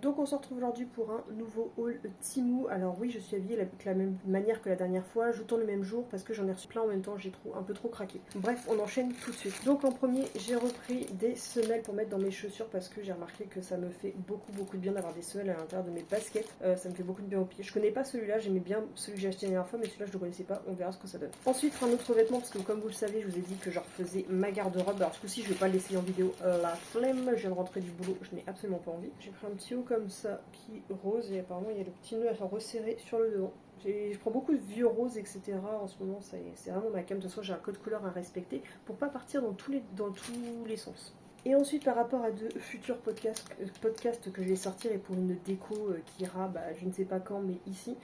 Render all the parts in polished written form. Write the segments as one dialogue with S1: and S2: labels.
S1: Donc on se retrouve aujourd'hui pour un nouveau haul Temu. Alors oui, je suis habillée de la même manière que la dernière fois, je tourne le même jour parce que j'en ai reçu plein en même temps, j'ai un peu trop craqué. Bref, on enchaîne tout de suite. Donc en premier, j'ai repris des semelles pour mettre dans mes chaussures parce que j'ai remarqué que ça me fait beaucoup de bien d'avoir des semelles à l'intérieur de mes baskets. Ça me fait beaucoup de bien aux pieds. Je connais pas celui-là, j'aimais bien celui que j'ai acheté la dernière fois, mais celui-là je le connaissais pas, on verra ce que ça donne. Ensuite, un autre vêtement parce que comme vous le savez, je vous ai dit que je refaisais ma garde-robe. Alors ce coup-ci, je vais pas l'essayer en vidéo, la flemme, je viens de rentrer du boulot, je n'ai absolument pas envie. J'ai pris un petit haut comme ça qui est rose et apparemment il y a le petit nœud à faire resserrer sur le devant. Je prends beaucoup de vieux roses, etc. En ce moment, c'est vraiment ma cam. De toute façon, j'ai un code couleur à respecter pour pas partir dans tous les sens. Et ensuite, par rapport à de futurs podcasts que je vais sortir et pour une déco qui ira, je ne sais pas quand, mais ici,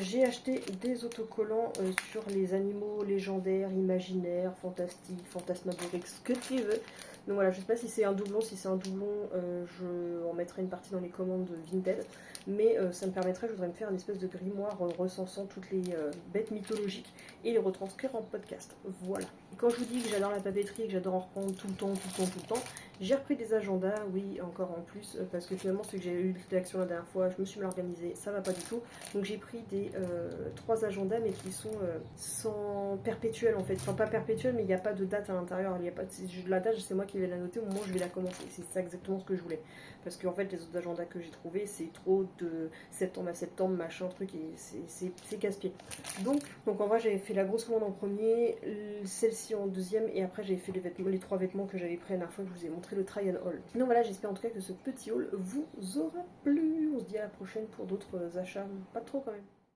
S1: j'ai acheté des autocollants sur les animaux légendaires, imaginaires, fantastiques, fantasmagoriques, ce que tu veux. Donc voilà, je sais pas si c'est un doublon, je en mettrai une partie dans les commandes Vinted, mais ça me permettrait, je voudrais me faire une espèce de grimoire recensant toutes les bêtes mythologiques et les retranscrire en podcast. Voilà. Et quand je vous dis que j'adore la papeterie et que j'adore en reprendre tout le temps, j'ai repris des agendas, oui, encore en plus, parce que finalement, celui que j'ai eu l'action la dernière fois, je me suis mal organisée, ça va pas du tout. Donc j'ai pris des 3 agendas, mais qui sont sans perpétuel en fait. Enfin, pas perpétuel, mais il n'y a pas de date à l'intérieur. Il y a pas de la date, c'est moi qui vais la noter au moment où je vais la commencer. C'est ça exactement ce que je voulais. Parce qu'en fait, les autres agendas que j'ai trouvés, c'est trop de septembre à septembre, machin, truc, et c'est casse-pied. Donc en vrai, j'avais fait la grosse commande en premier, celle-ci en deuxième, et après, j'avais fait les 3 vêtements que j'avais pris la dernière fois que je vous ai montré le try and haul. Donc voilà, j'espère en tout cas que ce petit haul vous aura plu. On se dit à la prochaine pour d'autres achats, pas trop quand même.